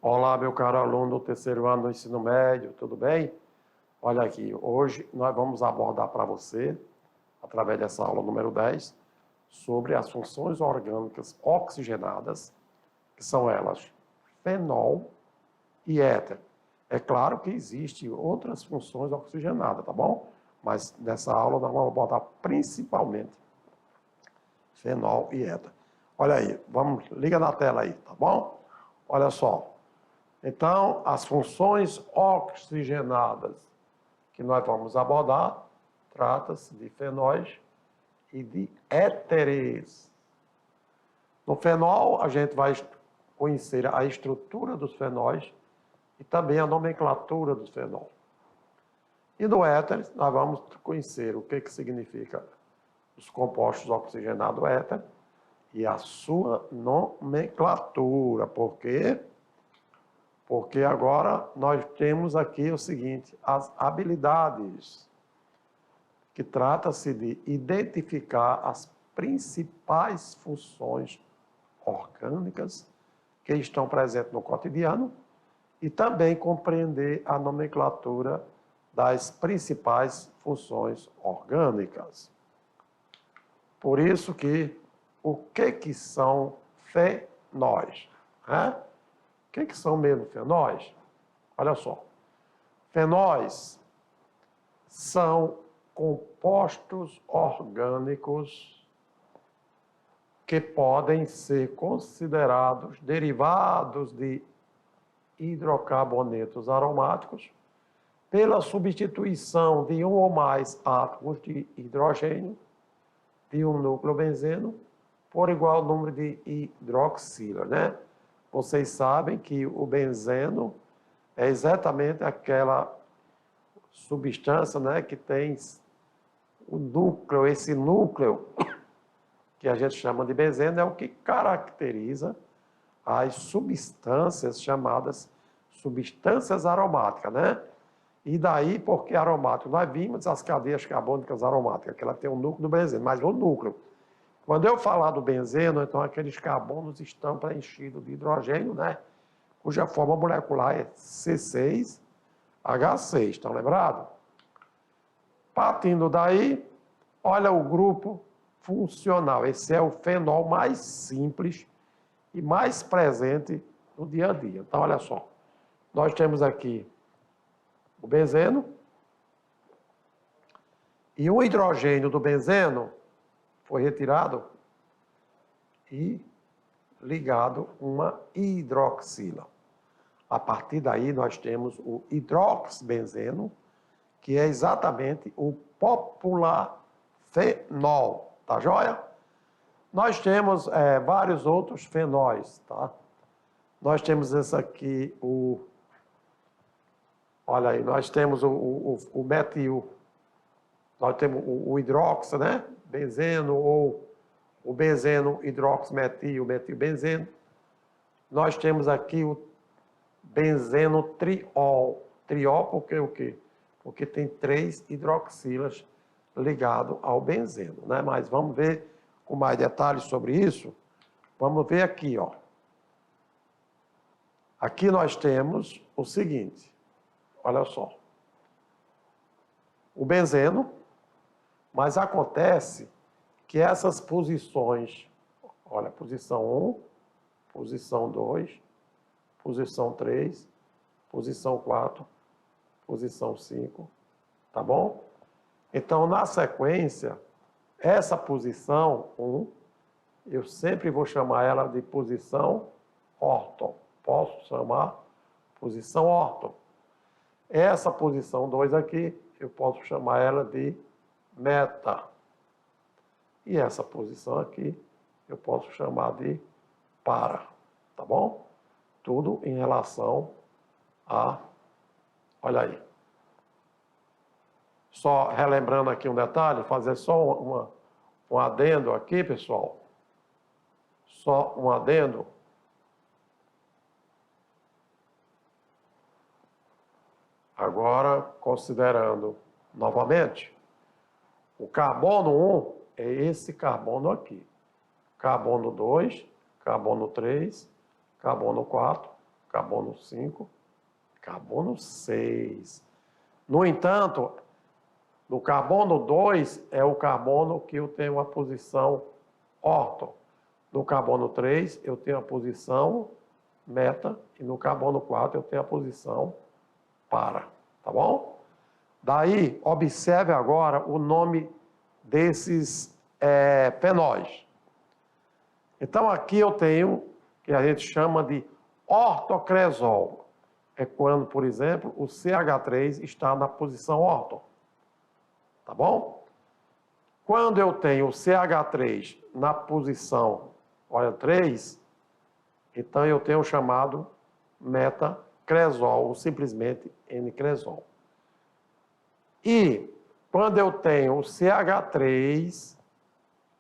Olá, meu caro aluno do terceiro ano do ensino médio, tudo bem? Olha aqui, hoje nós vamos abordar para você, através dessa aula número 10, sobre as funções orgânicas oxigenadas, que são elas fenol e éter. É claro que existem outras funções oxigenadas, tá bom? Mas nessa aula nós vamos abordar principalmente fenol e éter. Olha aí, liga na tela aí, tá bom? Olha só. Então, as funções oxigenadas que nós vamos abordar, trata-se de fenóis e de éteres. No fenol, a gente vai conhecer a estrutura dos fenóis e também a nomenclatura dos fenóis. E no éter, nós vamos conhecer o que significa os compostos oxigenados éter e a sua nomenclatura. Por quê? Porque agora nós temos aqui o seguinte, as habilidades, que trata-se de identificar as principais funções orgânicas que estão presentes no cotidiano e também compreender a nomenclatura das principais funções orgânicas. Por isso que, o que são fenóis? O que são mesmo fenóis? Olha só. Fenóis são compostos orgânicos que podem ser considerados derivados de hidrocarbonetos aromáticos pela substituição de um ou mais átomos de hidrogênio de um núcleo benzeno por igual número de hidroxila, né? Vocês sabem que o benzeno é exatamente aquela substância, né, que tem o núcleo, esse núcleo que a gente chama de benzeno é o que caracteriza as substâncias chamadas substâncias aromáticas, né? E daí, porque aromático, nós vimos as cadeias carbônicas aromáticas, que ela tem o núcleo do benzeno, mas o núcleo. Quando eu falar do benzeno, então aqueles carbonos estão preenchidos de hidrogênio, né? Cuja forma molecular é C6H6, estão lembrados? Partindo daí, olha o grupo funcional. Esse é o fenol mais simples e mais presente no dia a dia. Então, olha só. Nós temos aqui o benzeno e o hidrogênio do benzeno foi retirado e ligado uma hidroxila. A partir daí, nós temos o hidroxibenzeno, que é exatamente o popular fenol, tá joia? Nós temos vários outros fenóis, tá? Nós temos esse aqui, olha aí, nós temos o metil, nós temos o hidroxi, né? Benzeno ou o benzeno hidroximetil, metilbenzeno. Nós temos aqui o benzeno triol. Triol porque o quê? Porque tem 3 hidroxilas ligados ao benzeno, né? Mas vamos ver com mais detalhes sobre isso. Vamos ver aqui, ó. Aqui nós temos o seguinte, olha só. O benzeno, mas acontece que essas posições, olha, posição 1, posição 2, posição 3, posição 4, posição 5, tá bom? Então, na sequência, essa posição 1, eu sempre vou chamar ela de posição orto. Posso chamar posição orto. Essa posição 2 aqui, eu posso chamar ela de meta. E essa posição aqui, eu posso chamar de para, tá bom? Tudo em relação a, olha aí. Só relembrando aqui um detalhe, fazer só um adendo aqui, pessoal. Só um adendo. Agora, considerando novamente, o carbono 1 é esse carbono aqui. Carbono 2, carbono 3, carbono 4, carbono 5, carbono 6. No entanto, no carbono 2 é o carbono que eu tenho a posição orto. No carbono 3 eu tenho a posição meta e no carbono 4 eu tenho a posição para, tá bom? Daí, observe agora o nome desses fenóis. Então, aqui eu tenho, que a gente chama de ortocresol. É quando, por exemplo, o CH3 está na posição orto. Tá bom? Quando eu tenho o CH3 na posição, olha, 3, então eu tenho o chamado metacresol, ou simplesmente N-cresol. E quando eu tenho o CH3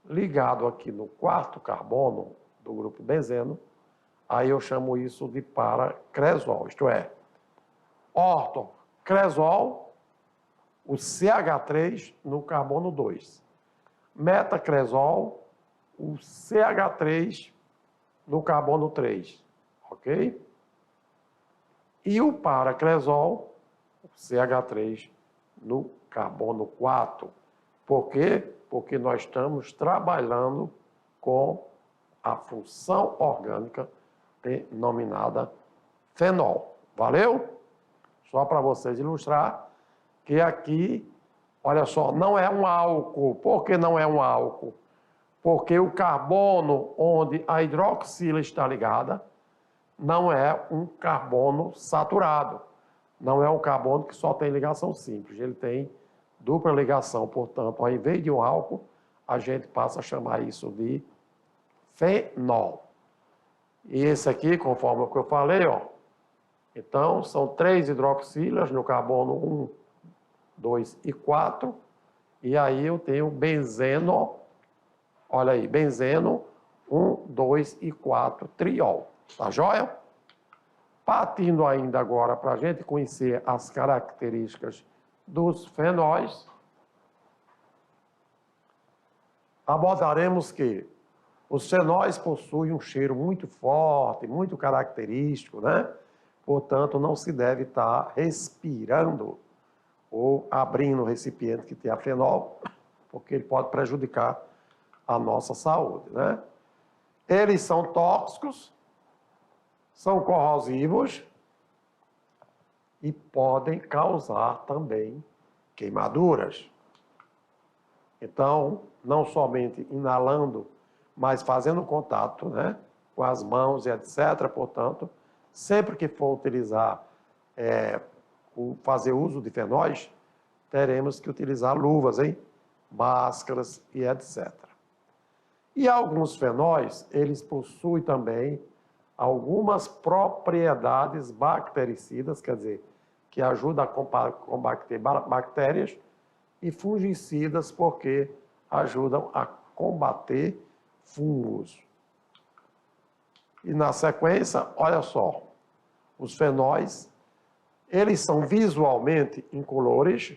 ligado aqui no quarto carbono do grupo benzeno, aí eu chamo isso de paracresol, isto é, ortocresol, o CH3 no carbono 2. Metacresol, o CH3 no carbono 3, ok? E o paracresol, o CH3 no carbono 4. Por quê? Porque nós estamos trabalhando com a função orgânica denominada fenol. Valeu? Só para vocês ilustrar que aqui, olha só, não é um álcool. Por que não é um álcool? Porque o carbono onde a hidroxila está ligada não é um carbono saturado. Não é um carbono que só tem ligação simples. Ele tem dupla ligação. Portanto, ao invés de um álcool, a gente passa a chamar isso de fenol. E esse aqui, conforme o que eu falei, ó, então, são 3 hidroxilas no carbono 1, 2 e 4. E aí eu tenho benzeno, olha aí, benzeno 1, 2 e 4, triol. Tá joia? Partindo ainda agora para a gente conhecer as características dos fenóis, abordaremos que os fenóis possuem um cheiro muito forte, muito característico, né? Portanto, não se deve estar respirando ou abrindo o recipiente que tem a fenol, porque ele pode prejudicar a nossa saúde, né? Eles são tóxicos, são corrosivos e podem causar também queimaduras. Então, não somente inalando, mas fazendo contato, né, com as mãos e etc. Portanto, sempre que for utilizar, fazer uso de fenóis, teremos que utilizar luvas, hein? Máscaras e etc. E alguns fenóis, eles possuem também algumas propriedades bactericidas, quer dizer, que ajudam a combater bactérias, e fungicidas, porque ajudam a combater fungos. E na sequência, olha só, os fenóis, eles são visualmente incolores,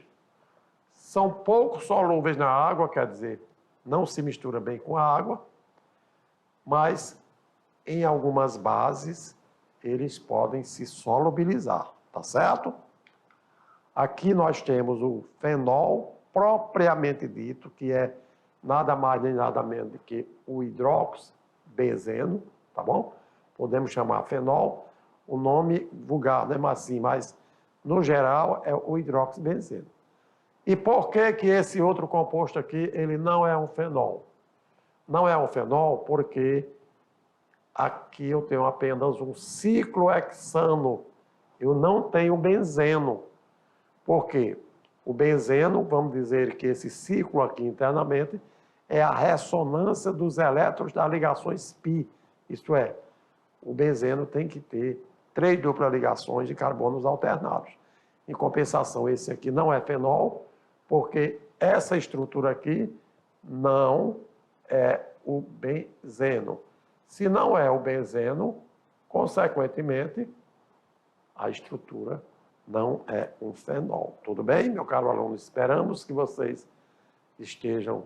são pouco solúveis na água, quer dizer, não se mistura bem com a água, mas em algumas bases eles podem se solubilizar, tá certo? Aqui nós temos o fenol propriamente dito, que é nada mais nem nada menos do que o hidroxibenzeno, tá bom? Podemos chamar fenol, o nome vulgar, né? Mas no geral é o hidroxibenzeno. E por que que esse outro composto aqui, ele não é um fenol? Não é um fenol porque aqui eu tenho apenas um ciclohexano, eu não tenho benzeno. Por quê? O benzeno, vamos dizer que esse ciclo aqui internamente, é a ressonância dos elétrons das ligações π. Isto é, o benzeno tem que ter 3 duplas ligações de carbonos alternados. Em compensação, esse aqui não é fenol, porque essa estrutura aqui não é o benzeno. Se não é o benzeno, consequentemente, a estrutura não é um fenol. Tudo bem, meu caro aluno? Esperamos que vocês estejam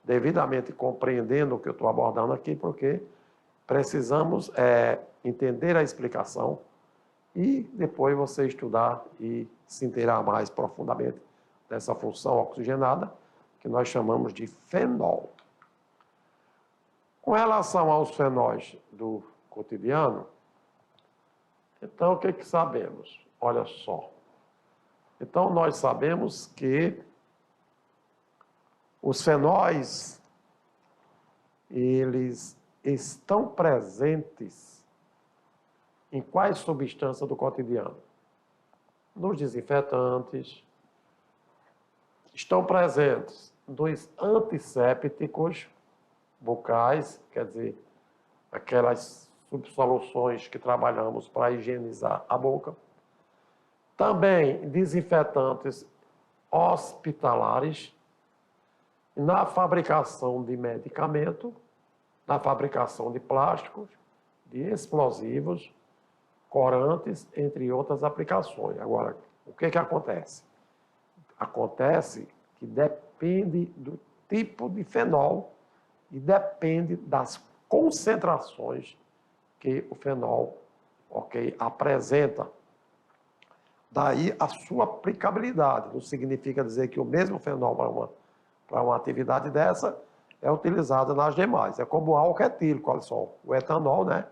devidamente compreendendo o que eu estou abordando aqui, porque precisamos entender a explicação e depois você estudar e se inteirar mais profundamente dessa função oxigenada, que nós chamamos de fenol. Com relação aos fenóis do cotidiano, então o que sabemos? Olha só. Então nós sabemos que os fenóis, eles estão presentes em quais substâncias do cotidiano? Nos desinfetantes, estão presentes nos antissépticos bucais, quer dizer, aquelas subsoluções que trabalhamos para higienizar a boca. Também desinfetantes hospitalares, na fabricação de medicamento, na fabricação de plásticos, de explosivos, corantes, entre outras aplicações. Agora, o que acontece? Acontece que depende do tipo de fenol e depende das concentrações que o fenol, apresenta. Daí a sua aplicabilidade. Não significa dizer que o mesmo fenol para uma atividade dessa é utilizado nas demais. É como o álcool etílico, olha só, o etanol, né?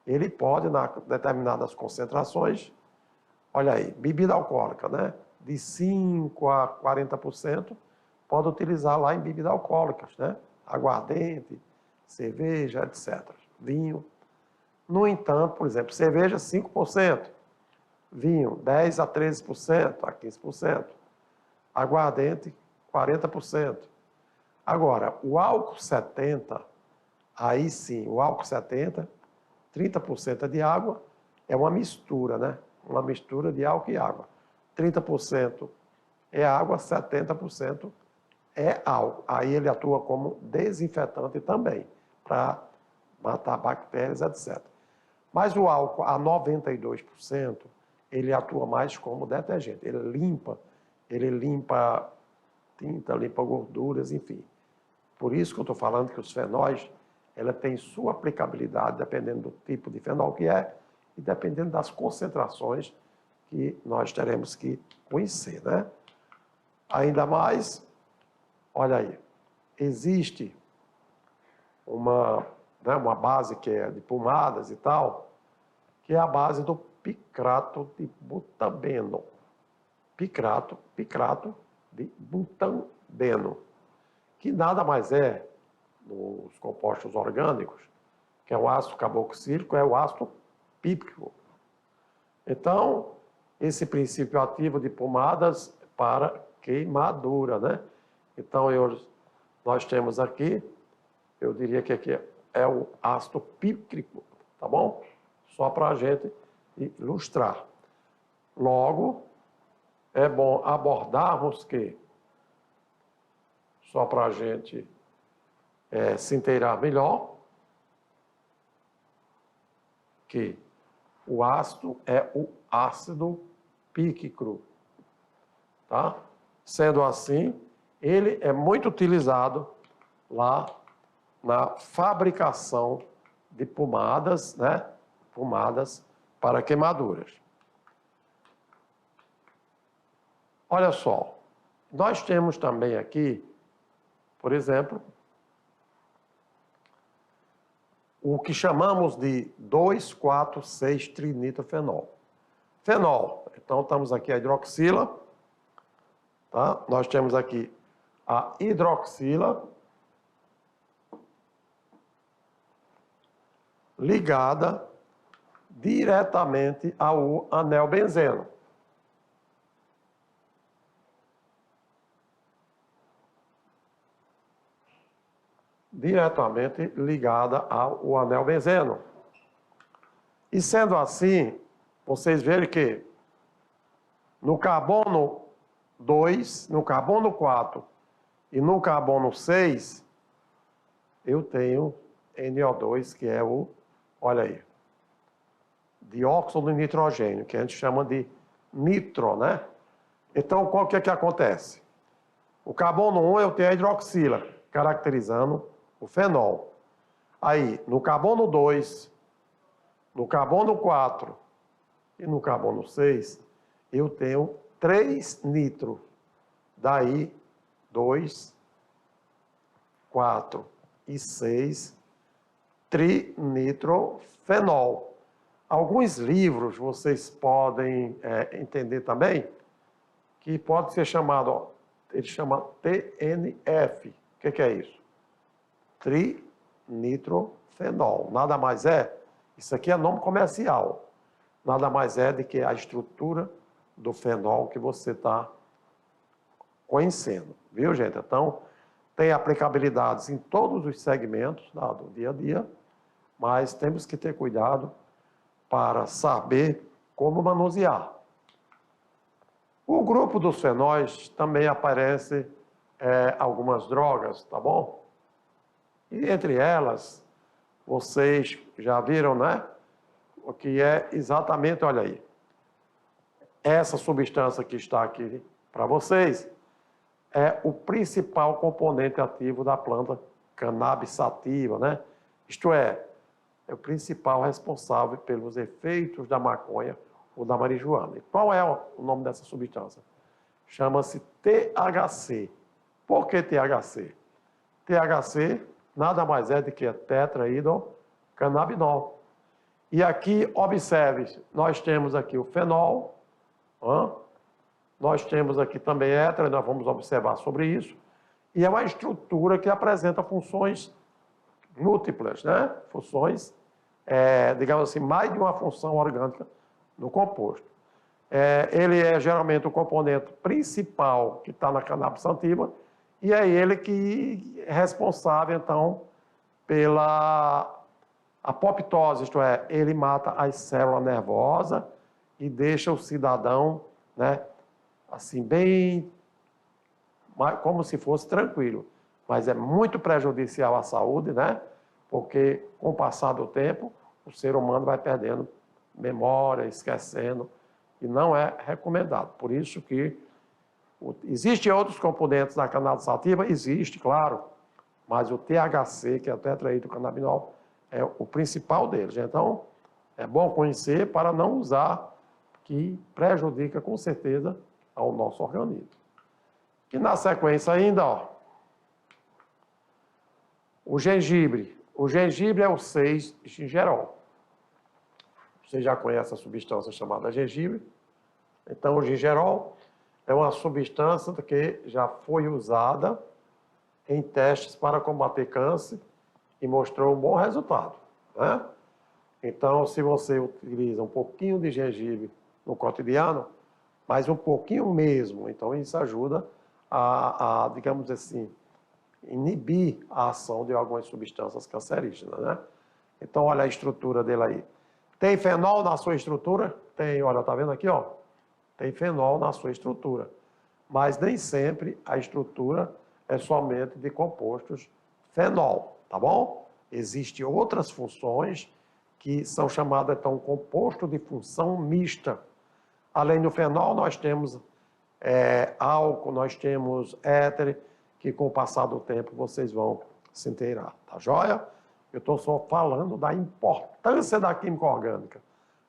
Ele pode, em determinadas concentrações, olha aí, bebida alcoólica, né? De 5% a 40%, pode utilizar lá em bebidas alcoólicas, né? Aguardente, cerveja, etc. Vinho. No entanto, por exemplo, cerveja 5%, vinho 10% a 13%, a 15%, aguardente 40%. Agora, o álcool 70%, aí sim, o álcool 70%, 30% é de água, é uma mistura, né? Uma mistura de álcool e água. 30% é água, 70% é álcool. Aí ele atua como desinfetante também, para matar bactérias, etc. Mas o álcool, a 92%, ele atua mais como detergente. Ele limpa tinta, limpa gorduras, enfim. Por isso que eu estou falando que os fenóis, ela tem sua aplicabilidade dependendo do tipo de fenol que é e dependendo das concentrações que nós teremos que conhecer, né? Ainda mais, olha aí, existe uma base que é de pomadas e tal, que é a base do picrato de butambeno. Picrato de butambeno, que nada mais é, nos compostos orgânicos, que é o ácido carboxílico, é o ácido píprico. Então, esse princípio ativo de pomadas para queimadura, né? Então, nós temos aqui, eu diria que aqui é o ácido píprico, tá bom? Só para a gente ilustrar. Logo, é bom abordarmos que, só para a gente se inteirar melhor, que o ácido é o ácido pícrico, tá? Sendo assim, ele é muito utilizado lá na fabricação de pomadas, né? Pomadas para queimaduras. Olha só, nós temos também aqui, por exemplo, o que chamamos de 2,4,6-trinitrofenol. Fenol, então estamos aqui a hidroxila, tá? Nós temos aqui a hidroxila ligada diretamente ao anel benzeno. Diretamente ligada ao anel benzeno. E sendo assim, vocês verem que no carbono 2, no carbono 4 e no carbono 6, eu tenho NO2, que é o, olha aí, dióxido de nitrogênio, que a gente chama de nitro, né? Então, qual que é que acontece? O carbono 1 eu tenho a hidroxila, caracterizando o fenol. Aí, no carbono 2, no carbono 4 E no carbono 6, eu tenho 3 nitro. Daí, 2, 4 e 6, trinitrofenol. Alguns livros vocês podem entender também que pode ser chamado, ó, ele chama TNF. O que é isso? Trinitrofenol. Nada mais é, isso aqui é nome comercial, nada mais é do que a estrutura do fenol que você está conhecendo, viu, gente? Então, tem aplicabilidades em todos os segmentos do dia a dia, mas temos que ter cuidado para saber como manusear. O grupo dos fenóis também aparece algumas drogas, tá bom? E entre elas, vocês já viram, né? O que é exatamente, olha aí, essa substância que está aqui para vocês é o principal componente ativo da planta cannabis sativa, né? Isto é o principal responsável pelos efeitos da maconha ou da marijuana. E qual é o nome dessa substância? Chama-se THC. Por que THC? THC nada mais é do que tetrahidrocannabinol. E aqui, observe, nós temos aqui o fenol, nós temos aqui também éter, nós vamos observar sobre isso, e é uma estrutura que apresenta funções múltiplas, né? Funções, digamos assim, mais de uma função orgânica no composto. Ele é geralmente o componente principal que está na cannabis sativa, e é ele que é responsável, então, pela apoptose, isto é, ele mata as células nervosas e deixa o cidadão, né, assim, bem, como se fosse tranquilo. Mas é muito prejudicial à saúde, né? Porque, com o passar do tempo, o ser humano vai perdendo memória, esquecendo, e não é recomendado. Por isso que existem outros componentes da cannabis sativa? Existe, claro, mas o THC, que é o tetrahidrocannabinol, é o principal deles. Então, é bom conhecer para não usar, que prejudica com certeza ao nosso organismo. E na sequência ainda, ó, o gengibre. O gengibre é o 6-gingerol. Você já conhece a substância chamada gengibre. Então, o gingerol é uma substância que já foi usada em testes para combater câncer e mostrou um bom resultado, né? Então, se você utiliza um pouquinho de gengibre no cotidiano, mas um pouquinho mesmo, então isso ajuda a digamos assim, inibir a ação de algumas substâncias cancerígenas, né? Então, olha a estrutura dele aí. Tem fenol na sua estrutura? Tem, olha, tá vendo aqui, ó? Tem fenol na sua estrutura. Mas nem sempre a estrutura é somente de compostos fenol, tá bom? Existem outras funções que são chamadas, então, composto de função mista. Além do fenol, nós temos álcool, nós temos éter, que com o passar do tempo vocês vão se inteirar, tá joia? Eu estou só falando da importância da química orgânica,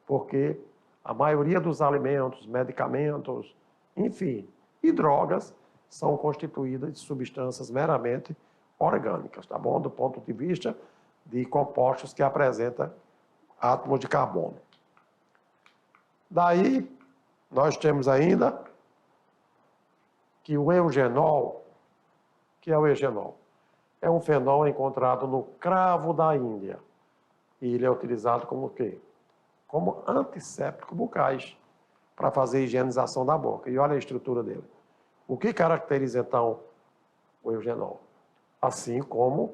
porque a maioria dos alimentos, medicamentos, enfim, e drogas são constituídas de substâncias meramente orgânicas, tá bom? Do ponto de vista de compostos que apresentam átomos de carbono. Daí, nós temos ainda que o eugenol, que é o eugenol, é um fenol encontrado no cravo da Índia. E ele é utilizado como o quê? Como antisséptico bucais, para fazer higienização da boca. E olha a estrutura dele. O que caracteriza, então, o eugenol? Assim como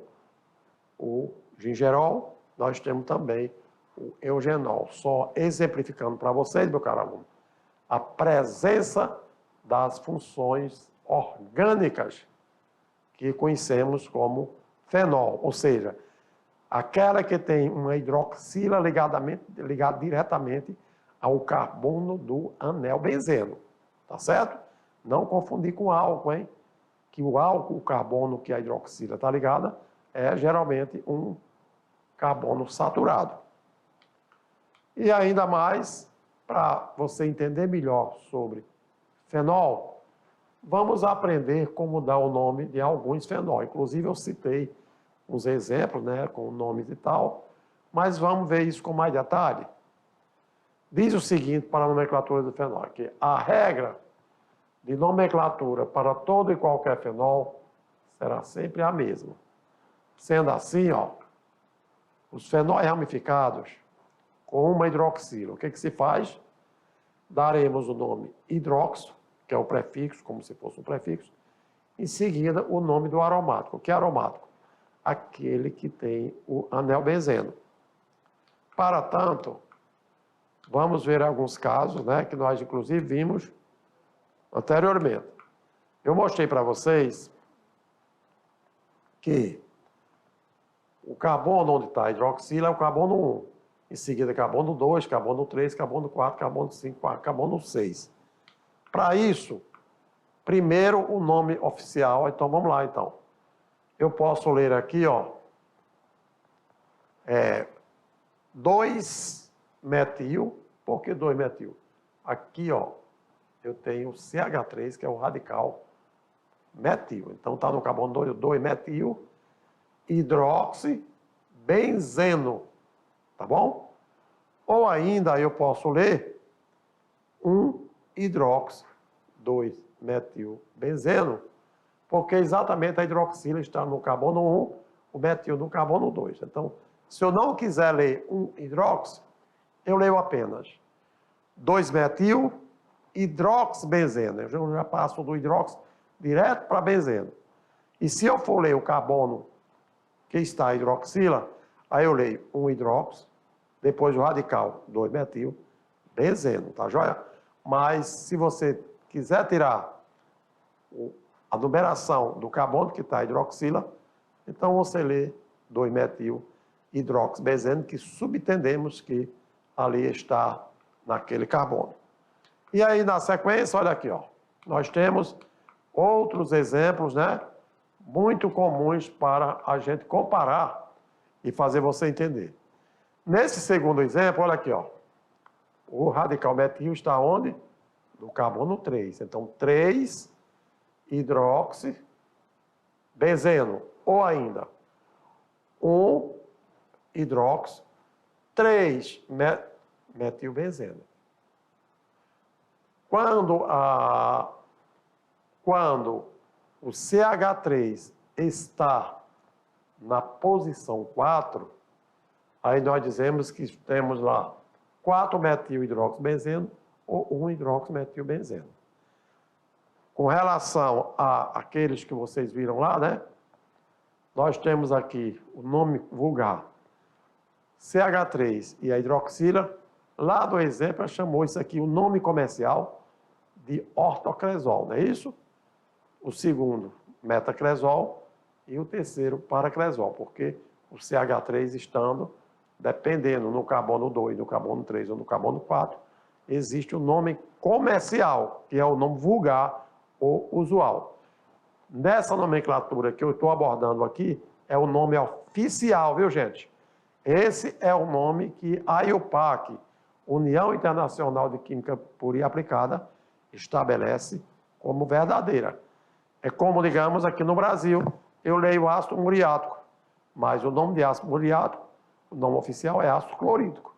o gingerol, nós temos também o eugenol. Só exemplificando para vocês, meu caro aluno, a presença das funções orgânicas que conhecemos como fenol, ou seja, aquela que tem uma hidroxila ligada diretamente ao carbono do anel benzeno, tá certo? Não confundir com álcool, hein? Que o álcool, o carbono que a hidroxila está ligada, é geralmente um carbono saturado. E ainda mais, para você entender melhor sobre fenol, vamos aprender como dar o nome de alguns fenóis. Inclusive, eu citei uns exemplos, né, com nomes e tal, mas vamos ver isso com mais detalhe. Diz o seguinte para a nomenclatura do fenol, que a regra de nomenclatura para todo e qualquer fenol será sempre a mesma. Sendo assim, ó, os fenóis ramificados com uma hidroxila, o que se faz? Daremos o nome hidroxo, que é o prefixo, como se fosse um prefixo, em seguida o nome do aromático. O que é aromático? Aquele que tem o anel benzeno. Para tanto, vamos ver alguns casos, né, que nós inclusive vimos anteriormente. Eu mostrei para vocês que o carbono onde está a hidroxila é o carbono 1. Em seguida, carbono 2, carbono 3, carbono 4, carbono 5, carbono 6. Para isso, primeiro o nome oficial. Então, vamos lá, então. Eu posso ler aqui, ó, 2-metil. Por que 2-metil? Aqui, ó, eu tenho CH3, que é o radical metil. Então, está no carbono 2-metil, hidroxibenzeno, tá bom? Ou ainda eu posso ler 1-hidroxi-2-metilbenzeno, porque exatamente a hidroxila está no carbono 1, o metil no carbono 2. Então, se eu não quiser ler 1-hidroxi, eu leio apenas 2-metil hidroxibenzeno. Eu já passo do hidroxi direto para benzeno. E se eu for ler o carbono que está a hidroxila, aí eu leio 1-hidroxi, depois o radical 2-metil, benzeno, tá joia? Mas se você quiser tirar a numeração do carbono que está a hidroxila, então você lê 2-metil hidroxibenzeno, que subentendemos que ali está naquele carbono. E aí, na sequência, olha aqui, ó, nós temos outros exemplos, né, muito comuns para a gente comparar e fazer você entender. Nesse segundo exemplo, olha aqui, ó, o radical metil está onde? No carbono 3. Então, 3-hidroxibenzeno, ou ainda 1-hidroxi, 3-metilbenzeno. Quando o CH3 está na posição 4, aí nós dizemos que temos lá 4-metil-hidroxibenzeno ou 1-hidroximetilbenzeno. Com relação a aqueles que vocês viram lá, né? Nós temos aqui o nome vulgar CH3 e a hidroxila. Lá do exemplo, chamou isso aqui, o nome comercial de ortocresol, não é isso? O segundo, metacresol, e o terceiro, paracresol, porque o CH3 estando, dependendo no carbono 2, no carbono 3 ou no carbono 4, existe o nome comercial, que é o nome vulgar ou usual. Nessa nomenclatura que eu estou abordando aqui, é o nome oficial, viu, gente? Esse é o nome que a IUPAC, União Internacional de Química Pura e Aplicada, estabelece como verdadeira. É como, digamos, aqui no Brasil, eu leio ácido muriático, mas o nome de ácido muriático, o nome oficial é ácido clorídrico.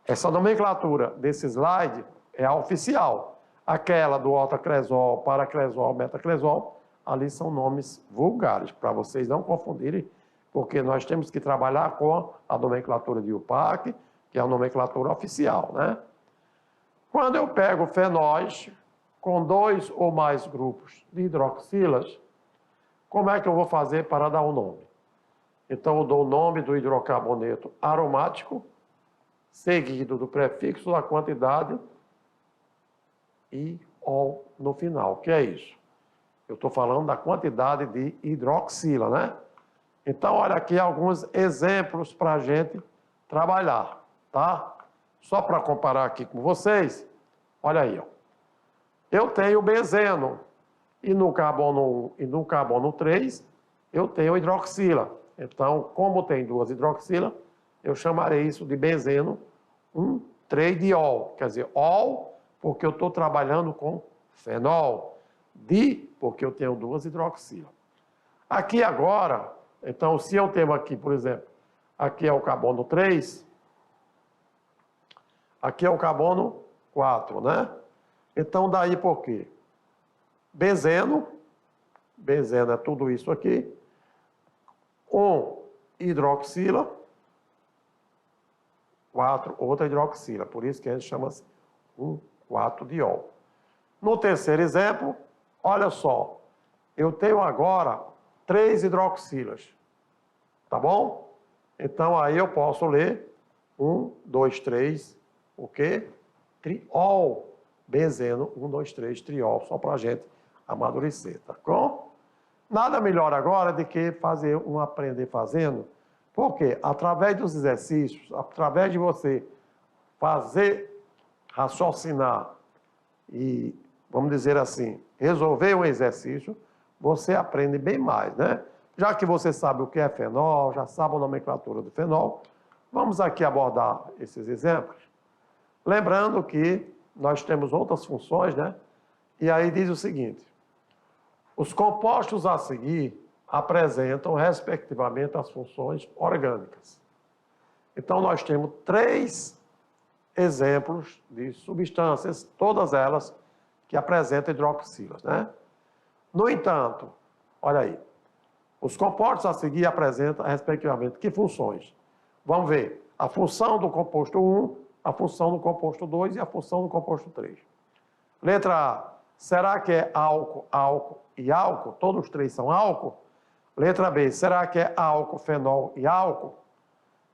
Essa nomenclatura desse slide é a oficial. Aquela do ortocresol, paracresol, metacresol, ali são nomes vulgares, para vocês não confundirem, porque nós temos que trabalhar com a nomenclatura de IUPAC, que é a nomenclatura oficial, né? Quando eu pego fenóis com 2 ou mais grupos de hidroxilas, como é que eu vou fazer para dar o nome? Então, eu dou o nome do hidrocarboneto aromático, seguido do prefixo da quantidade e ol no final. O que é isso? Eu estou falando da quantidade de hidroxila, né? Então, olha aqui alguns exemplos para a gente trabalhar, tá? Só para comparar aqui com vocês, olha aí, ó. Eu tenho benzeno, e no carbono 1 e no carbono 3, eu tenho hidroxila. Então, como tem 2 hidroxilas, eu chamarei isso de benzeno 1,3. 3-diol. Quer dizer, ol, porque eu estou trabalhando com fenol. Di, porque eu tenho 2 hidroxilas. Aqui agora, então, se eu tenho aqui, por exemplo, aqui é o carbono 3, aqui é o carbono 4, né? Então, daí por quê? Benzeno é tudo isso aqui, 1 hidroxila, 4 outra hidroxila, por isso que a gente chama 1,4-diol. No terceiro exemplo, olha só, eu tenho agora 3 hidroxilas, tá bom? Então, aí eu posso ler 1, 2, 3, o quê? Triol. Benzeno, 1, 2, 3, triol, só para a gente amadurecer, tá bom? Nada melhor agora do que fazer um aprender fazendo, porque através dos exercícios, através de você fazer, raciocinar e, vamos dizer assim, resolver um exercício, você aprende bem mais, né? Já que você sabe o que é fenol, já sabe a nomenclatura do fenol, vamos aqui abordar esses exemplos. Lembrando que nós temos outras funções, né? E aí diz o seguinte: os compostos a seguir apresentam, respectivamente, as funções orgânicas. Então, nós temos 3 exemplos de substâncias, todas elas que apresentam hidroxilas, né? No entanto, olha aí, os compostos a seguir apresentam, respectivamente, que funções? Vamos ver a função do composto 1, a função do composto 2 e a função do composto 3. Letra A, será que é álcool, álcool e álcool? Todos os 3 são álcool? Letra B, será que é álcool, fenol e álcool?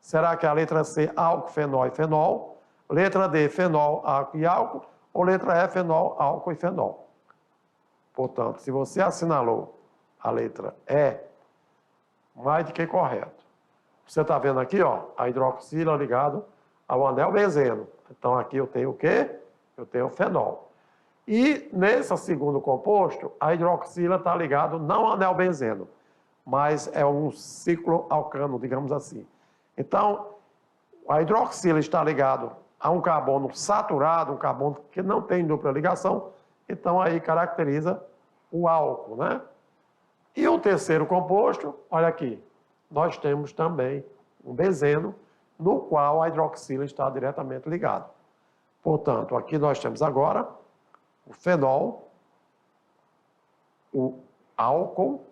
Será que é a letra C, álcool, fenol e fenol? Letra D, fenol, álcool e álcool? Ou letra E, fenol, álcool e fenol? Portanto, se você assinalou a letra E, mais do que correto. Você está vendo aqui, ó, a hidroxila ligado ao anel benzeno. Então, aqui eu tenho o quê? Eu tenho o fenol. E, nesse segundo composto, a hidroxila está ligado não ao anel benzeno, mas é um cicloalcano, digamos assim. Então, a hidroxila está ligado a um carbono saturado, um carbono que não tem dupla ligação, então aí caracteriza o álcool, né? E o terceiro composto, olha aqui, nós temos também um benzeno, no qual a hidroxila está diretamente ligada. Portanto, aqui nós temos agora o fenol, o álcool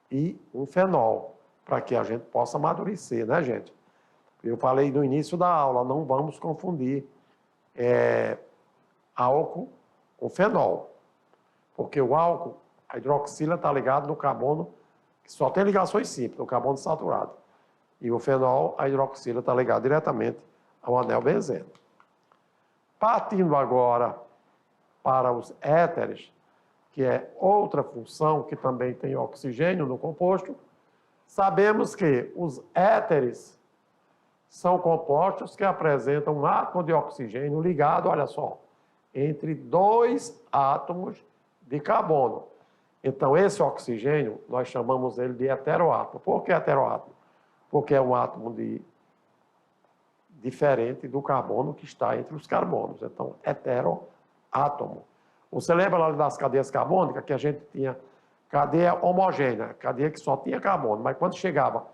e um fenol, para que a gente possa amadurecer, né, gente? Eu falei no início da aula, não vamos confundir álcool com fenol, porque o álcool, a hidroxila está ligada no carbono, que só tem ligações simples, no carbono saturado. E o fenol, a hidroxila está ligada diretamente ao anel benzeno. Partindo agora para os éteres, que é outra função que também tem oxigênio no composto, sabemos que os éteres são compostos que apresentam um átomo de oxigênio ligado, olha só, entre 2 átomos de carbono. Então, esse oxigênio, nós chamamos ele de heteroátomo. Por que heteroátomo? Porque é um átomo diferente do carbono que está entre os carbonos. Então, heteroátomo. Você lembra lá das cadeias carbônicas que a gente tinha cadeia homogênea, cadeia que só tinha carbono, mas quando chegava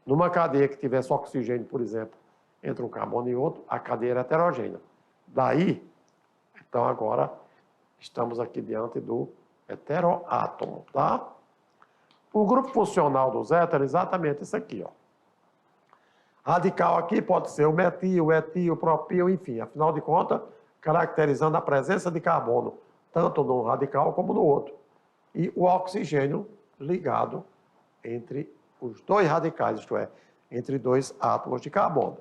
numa cadeia que tivesse oxigênio, por exemplo, entre um carbono e outro, a cadeia era heterogênea. Daí, então agora, estamos aqui diante do heteroátomo, tá? O grupo funcional dos éteres é exatamente isso aqui, ó. Radical aqui pode ser o metil, o etil, o propil, enfim, afinal de contas, caracterizando a presença de carbono, tanto no radical como no outro. E o oxigênio ligado entre os 2 radicais, isto é, entre 2 átomos de carbono.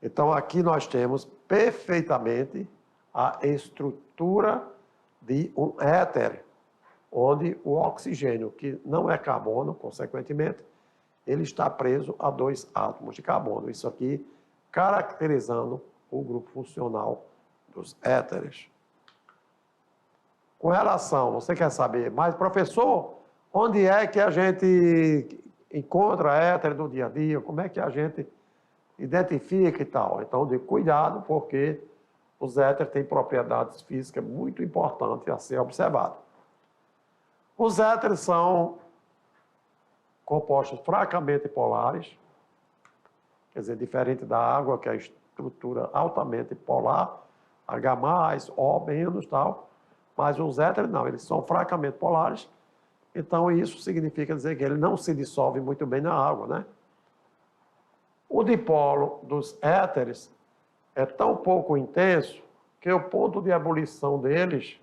Então, aqui nós temos perfeitamente a estrutura de um éter, onde o oxigênio, que não é carbono, consequentemente, ele está preso a 2 átomos de carbono. Isso aqui caracterizando o grupo funcional dos éteres. Com relação, você quer saber, mas professor, onde é que a gente encontra éter no dia a dia? Como é que a gente identifica e tal. Então, de cuidado, porque os éteres têm propriedades físicas muito importantes a ser observadas. Os éteres são compostos fracamente polares, quer dizer, diferente da água, que é a estrutura altamente polar, H+, O-, tal, mas os éteres não, eles são fracamente polares, então isso significa dizer que ele não se dissolve muito bem na água, né? O dipolo dos éteres é tão pouco intenso que o ponto de ebulição deles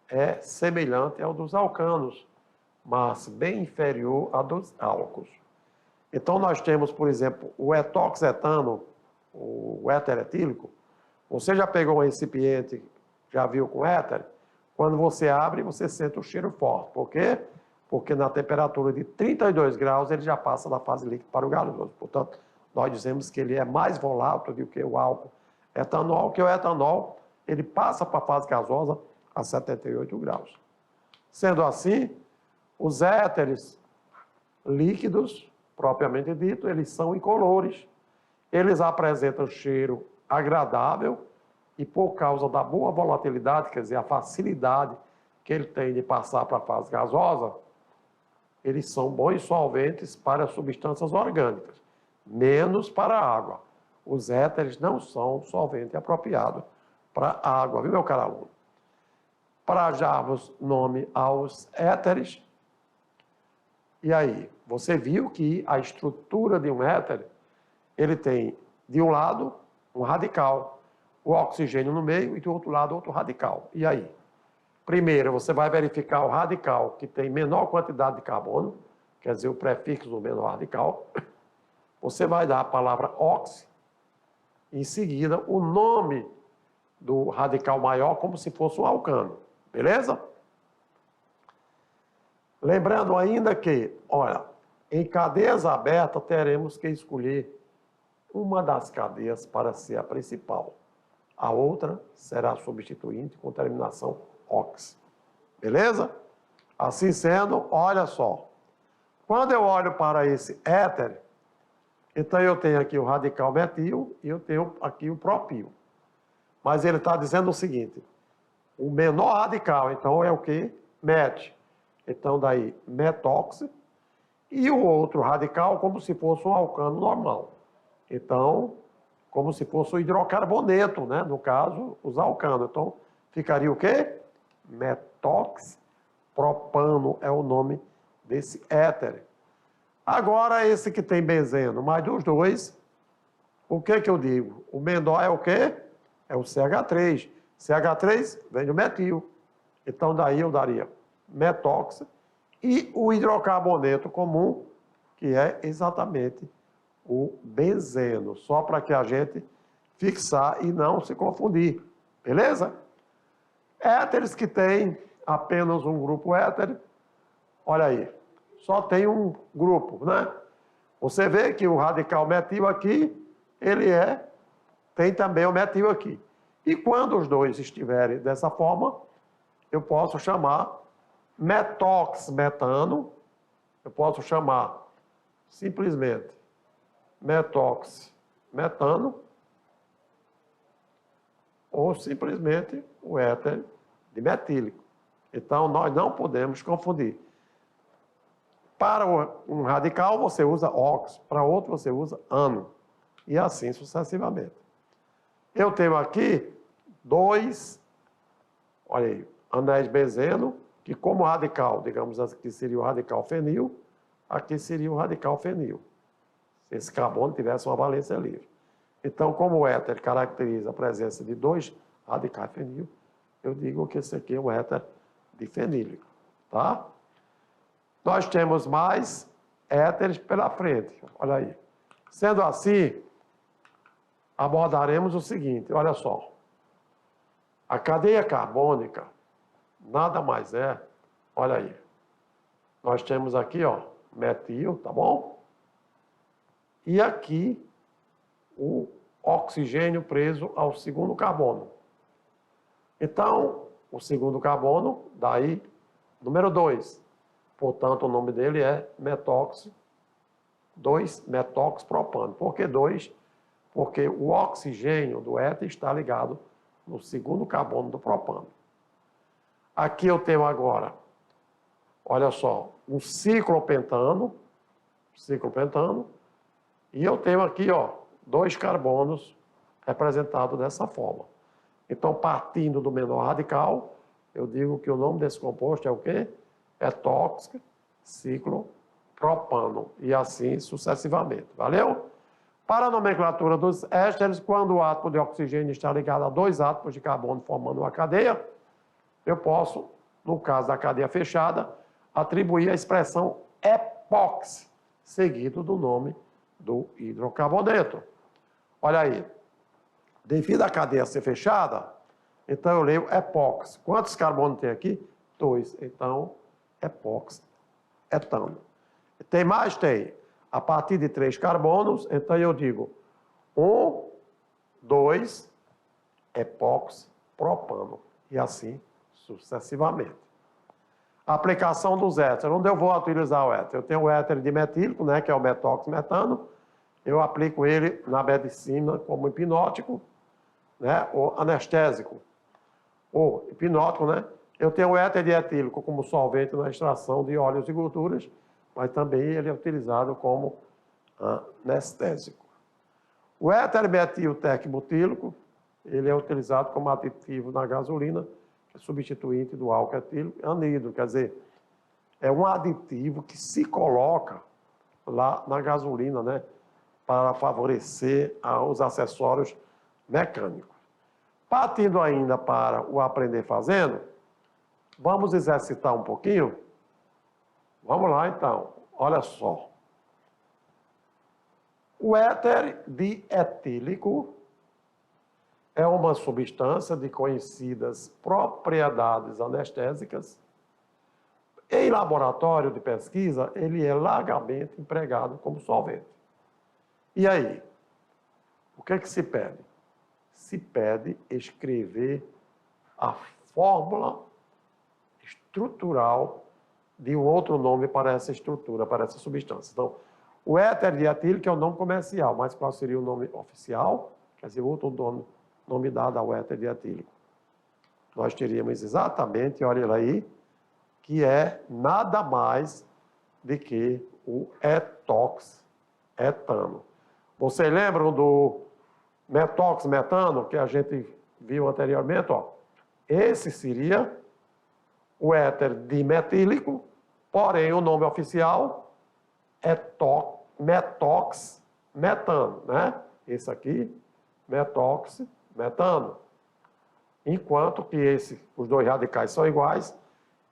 é semelhante ao dos alcanos, mas bem inferior ao dos álcools. Então, nós temos, por exemplo, o etoxetano, o éter etílico. Você já pegou um recipiente, já viu com éter? Quando você abre, você sente o cheiro forte. Por quê? Porque na temperatura de 32 graus, ele já passa da fase líquida para o gasoso. Portanto, nós dizemos que ele é mais volátil do que o álcool etanol, que o etanol, ele passa para a fase gasosa a 78 graus. Sendo assim, os éteres líquidos, propriamente dito, eles são incolores. Eles apresentam cheiro agradável e, por causa da boa volatilidade, quer dizer, a facilidade que ele tem de passar para a fase gasosa, eles são bons solventes para substâncias orgânicas, menos para a água. Os éteres não são solvente apropriado para a água, viu, meu caro aluno? Para darmos nome aos éteres, e aí, você viu que a estrutura de um éter, ele tem, de um lado, um radical, o oxigênio no meio, e do outro lado, outro radical. E aí? Primeiro, você vai verificar o radical que tem menor quantidade de carbono, quer dizer, o prefixo do menor radical. Você vai dar a palavra oxi, em seguida, o nome do radical maior, como se fosse um alcano. Beleza? Lembrando ainda que, olha, em cadeias abertas teremos que escolher uma das cadeias para ser a principal. A outra será substituinte com terminação ox. Beleza? Assim sendo, olha só. Quando eu olho para esse éter, então eu tenho aqui o radical metil e eu tenho aqui o propil. Mas ele está dizendo o seguinte, o menor radical, então, é o quê? Met. Então, daí, metóxido. E o outro radical, como se fosse um alcano normal. Então, como se fosse o hidrocarboneto, né? No caso, os alcanos. Então, ficaria o quê? Metoxipropano é o nome desse éter. Agora, esse que tem benzeno, mais dos dois, o que que eu digo? O menor é o quê? É o CH3. CH3 vem do metil. Então, daí eu daria metóxido e o hidrocarboneto comum, que é exatamente o benzeno, só para que a gente fixar e não se confundir, beleza? Éteres que tem apenas um grupo éter, olha aí, só tem um grupo, né? Você vê que o radical metil aqui, tem também o metil aqui. E quando os dois estiverem dessa forma, eu posso chamar metoxmetano, eu posso chamar simplesmente metoxmetano, ou simplesmente o éter dimetílico. Então, nós não podemos confundir. Para um radical, você usa ox, para outro, você usa ano, e assim sucessivamente. Eu tenho aqui dois, olha aí, anéis benzeno, que como radical, digamos aqui seria o radical fenil, aqui seria o radical fenil. Se esse carbono tivesse uma valência livre. Então, como o éter caracteriza a presença de dois radicais fenil, eu digo que esse aqui é um éter difenílico, tá? Nós temos mais éteres pela frente, olha aí. Sendo assim, abordaremos o seguinte, olha só. A cadeia carbônica nada mais é, olha aí. Nós temos aqui, ó, metil, tá bom? E aqui o oxigênio preso ao segundo carbono. Então, o segundo carbono, daí, número 2. Portanto, o nome dele é metóxido 2-metóxipropano. Por que 2? Porque o oxigênio do éter está ligado no segundo carbono do propano. Aqui eu tenho agora, olha só, um ciclopentano, e eu tenho aqui, ó, 2 carbonos representados dessa forma. Então, partindo do menor radical, eu digo que o nome desse composto é o quê? Etóxico ciclopropano, e assim sucessivamente. Valeu? Para a nomenclatura dos ésteres, quando o átomo de oxigênio está ligado a 2 átomos de carbono formando uma cadeia, eu posso, no caso da cadeia fechada, atribuir a expressão epóxi, seguido do nome do hidrocarboneto. Olha aí, devido à cadeia ser fechada, então eu leio epóxi. Quantos carbonos tem aqui? 2. Então, epóxi, etano. Tem mais? Tem. A partir de 3 carbonos, então eu digo 1, 2, epóxi, propano. E assim sucessivamente. A aplicação dos éteres. Onde eu vou utilizar o éter? Eu tenho o éter dimetílico, né, que é o metóximetano. Eu aplico ele na medicina como hipnótico, né, ou anestésico. Ou hipnótico, né? Eu tenho o éter dietílico como solvente na extração de óleos e gorduras, mas também ele é utilizado como anestésico. O éter metil tecbutílico, ele é utilizado como aditivo na gasolina, que é substituinte do álcool etílico, anidro, quer dizer, é um aditivo que se coloca lá na gasolina, né, para favorecer os acessórios mecânicos. Partindo ainda para o aprender fazendo, vamos exercitar um pouquinho? Vamos lá, então. Olha só. O éter dietílico é uma substância de conhecidas propriedades anestésicas. Em laboratório de pesquisa, ele é largamente empregado como solvente. E aí? O que é que se pede? Se pede escrever a fórmula estrutural de um outro nome para essa estrutura, para essa substância. Então, o éter dietílico é o nome comercial, mas qual seria o nome oficial? Quer dizer, outro nome dado ao éter dietílico. Nós teríamos exatamente, olha aí, que é nada mais do que o etoxetano. Vocês lembram do metóximetano que a gente viu anteriormente? Ó? Esse seria o éter dimetílico, porém o nome oficial é metoxmetano, né? Esse aqui, metoxmetano. Enquanto que os 2 radicais são iguais,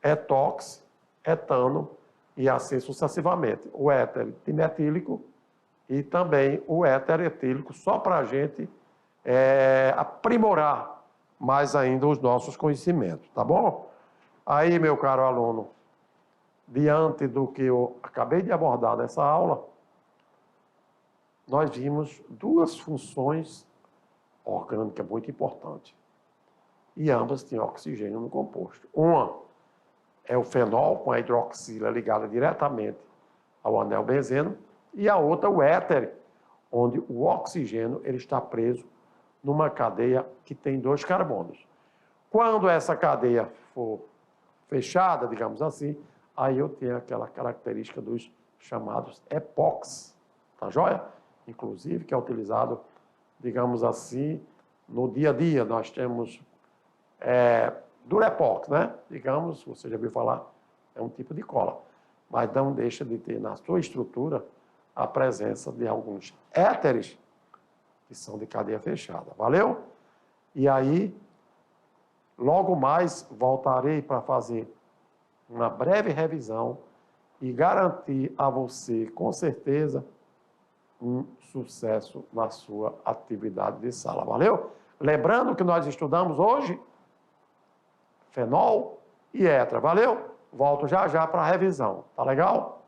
etox, etano e assim sucessivamente. O éter dimetílico e também o éter etílico, só para a gente aprimorar mais ainda os nossos conhecimentos, tá bom? Aí, meu caro aluno, diante do que eu acabei de abordar nessa aula, nós vimos 2 funções orgânicas muito importantes. E ambas têm oxigênio no composto. Uma é o fenol, com a hidroxila ligada diretamente ao anel benzeno, e a outra, o éter, onde o oxigênio ele está preso numa cadeia que tem 2 carbonos. Quando essa cadeia for fechada, digamos assim, aí eu tenho aquela característica dos chamados epóxi, tá joia? Inclusive, que é utilizado, digamos assim, no dia a dia. Nós temos Durepox, né? Digamos, você já ouviu falar, é um tipo de cola, mas não deixa de ter na sua estrutura a presença de alguns éteres que são de cadeia fechada. Valeu? E aí, logo mais, voltarei para fazer uma breve revisão e garantir a você, com certeza, um sucesso na sua atividade de sala. Valeu? Lembrando que nós estudamos hoje fenol e éter. Valeu? Volto já já para a revisão. Tá legal?